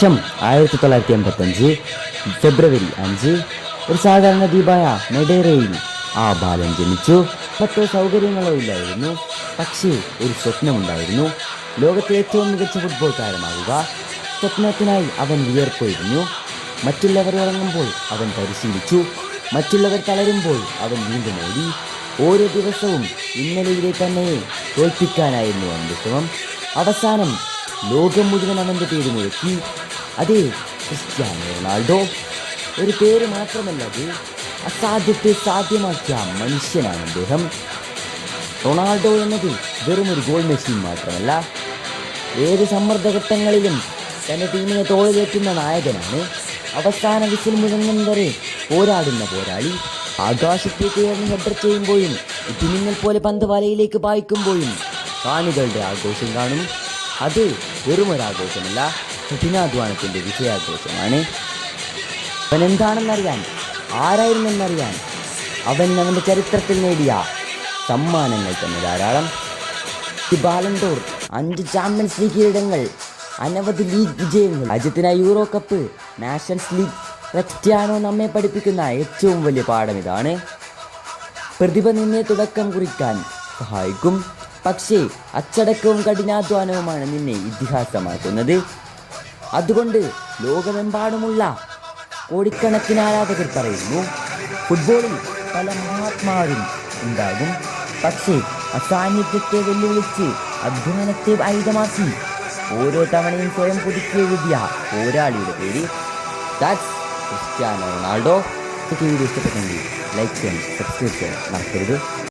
വർഷം 1985 ഫെബ്രുവരി 5 ഒരു സാധാരണ ദ്വീപായ മെഡേറയിൽ ആ ബാലൻ ജനിച്ചു. മറ്റോ സൗകര്യങ്ങളോ ഇല്ലായിരുന്നു. പക്ഷേ ഒരു സ്വപ്നമുണ്ടായിരുന്നു, ലോകത്തെ ഏറ്റവും മികച്ച ഫുട്ബോൾ താരമാകുക. സ്വപ്നത്തിനായി അവൻ വിയർപ്പൊഴിഞ്ഞു. മറ്റുള്ളവർ ഉറങ്ങുമ്പോൾ അവൻ പരിശീലിച്ചു. മറ്റുള്ളവർ തളരുമ്പോൾ അവൻ വീണ്ടും ഓടി. ഓരോ ദിവസവും ഇന്നലെയിലെ തന്നെ തോൽപ്പിക്കാനായിരുന്നു അവൻ്റെ ശ്രമം. അവസാനം ലോകം മുഴുവൻ അവൻ്റെ പേര് മുഴക്കി. അതെ, ക്രിസ്ത്യാനോ റൊണാൾഡോ. ഒരു പേര് മാത്രമല്ല, അത് അസാധ്യത്തെ സാധ്യമാക്കിയ മനുഷ്യനാണ് അദ്ദേഹം. റൊണാൾഡോ എന്നത് വെറും ഒരു ഗോൾ മെഷീൻ മാത്രമല്ല, ഏത് സമ്മർദ്ദഘട്ടങ്ങളിലും തൻ്റെ ടീമിനെ തോളിലേറ്റുന്ന നായകനാണ്. അവസാന വിസിൽ മുഴങ്ങും വരെ പോരാടുന്ന പോരാളി. ആകാശത്തേക്ക് ഉയർന്ന് ഹെഡർ ചെയ്യുമ്പോഴും തിമിന്നൽ പോലെ പന്ത് വലയിലേക്ക് പായിക്കുമ്പോഴും കാണികളുടെ ആഘോഷം കാണും. അത് വെറുമൊരാഘോഷമല്ല, കഠിനാധ്വാനത്തിൻ്റെ വിജയാഘോഷമാണ്. അവൻ എന്താണെന്നറിയാൻ, ആരായിരുന്നെന്നറിയാൻ, അവൻ അവൻ്റെ ചരിത്രത്തിൽ നേടിയ സമ്മാനങ്ങൾ തന്നെ ധാരാളം. ബാലൺ ഡോർ, 5 ചാമ്പ്യൻസ് ലീഗ് കിരീടങ്ങൾ, അനവധി ലീഗ് വിജയങ്ങൾ, രാജ്യത്തിനായി euro cup, nations league. Cristiano നമ്മെ പഠിപ്പിക്കുന്ന ഏറ്റവും വലിയ പാഠം ഇതാണ്: പ്രതിഭ നിന്നെ തുടക്കം കുറിക്കാൻ സഹായിക്കും, പക്ഷേ അച്ചടക്കവും കഠിനാധ്വാനവുമാണ് നിന്നെ ഇതിഹാസമാക്കുന്നത്. അതുകൊണ്ട് ലോകമെമ്പാടുമുള്ള കോടിക്കണക്കിന് ആരാധകർ പറയുന്നു, ഫുട്ബോളിൽ പല മഹാത്മാരും ഉണ്ടാകും, പക്ഷേ അസാന്നിധ്യത്തെ വെല്ലുവിളിച്ച് അധ്വാനത്തെ ആയുധമാക്കി ഓരോ തവണയും സ്വയം പുതുക്കിയെഴുതിയ പോരാളിയുടെ പേര് ദാറ്റ്സ് ക്രിസ്ത്യാനോ റൊണാൾഡോ. വീഡിയോ ഇഷ്ടപ്പെട്ടെങ്കിൽ ലൈക്ക് ചെയ്യാൻ, സബ്സ്ക്രൈബ് ചെയ്യാൻ മറക്കരുത്.